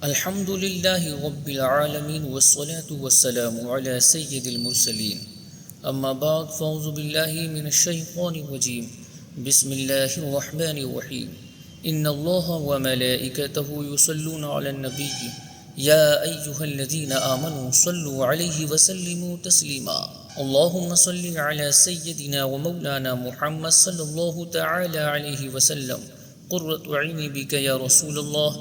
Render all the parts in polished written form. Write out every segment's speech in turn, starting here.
الحمد لله رب العالمين والصلاة والسلام على سيد المرسلين أما بعد فأعوذ بالله من الشيطان الرجيم بسم الله الرحمن الرحيم إن الله وملائكته يصلون على النبي يا أيها الذين آمنوا صلوا عليه وسلموا تسليما اللهم صل على سيدنا ومولانا محمد صلى الله تعالى عليه وسلم قرة عيني بك يا رسول الله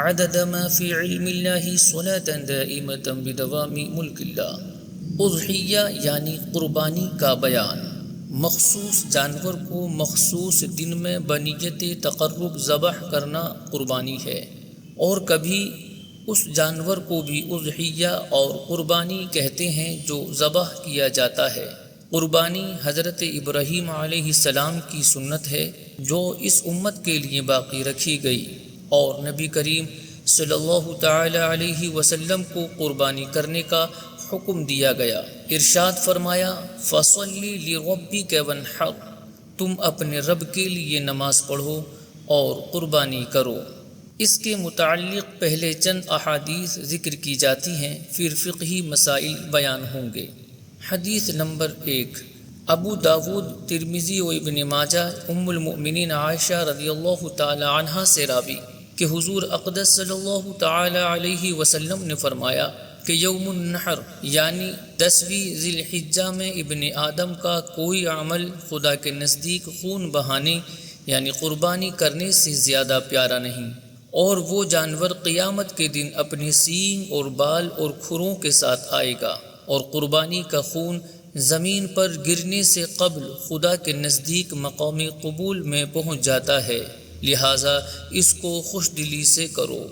عدد ما في علم اللہ صلاة دائمة بدوام ملک اللہ۔ اضحیہ یعنی قربانی کا بیان، مخصوص جانور کو مخصوص دن میں بنیت تقرب ذبح کرنا قربانی ہے، اور کبھی اس جانور کو بھی اضحیہ اور قربانی کہتے ہیں جو ذبح کیا جاتا ہے۔ قربانی حضرت ابراہیم علیہ السلام کی سنت ہے جو اس امت کے لیے باقی رکھی گئی، اور نبی کریم صلی اللہ تعالی علیہ وسلم کو قربانی کرنے کا حکم دیا گیا۔ ارشاد فرمایا فَصَلِّ لِرَبِّكَ وَانْحَرْ، تم اپنے رب کے لیے نماز پڑھو اور قربانی کرو۔ اس کے متعلق پہلے چند احادیث ذکر کی جاتی ہیں، پھر فقہی مسائل بیان ہوں گے۔ حدیث نمبر 1، ابو داود، ترمذی و ابن ماجہ، ام المؤمنین عائشہ رضی اللہ تعالی عنہا سے راوی کہ حضور اقدس صلی اللہ تعالی علیہ وسلم نے فرمایا کہ یوم النحر یعنی 10ویں ذی الحجہ میں ابن آدم کا کوئی عمل خدا کے نزدیک خون بہانے یعنی قربانی کرنے سے زیادہ پیارا نہیں، اور وہ جانور قیامت کے دن اپنے سینگ اور بال اور کھروں کے ساتھ آئے گا، اور قربانی کا خون زمین پر گرنے سے قبل خدا کے نزدیک مقام قبول میں پہنچ جاتا ہے، لہٰذا اس کو خوش دلی سے کرو۔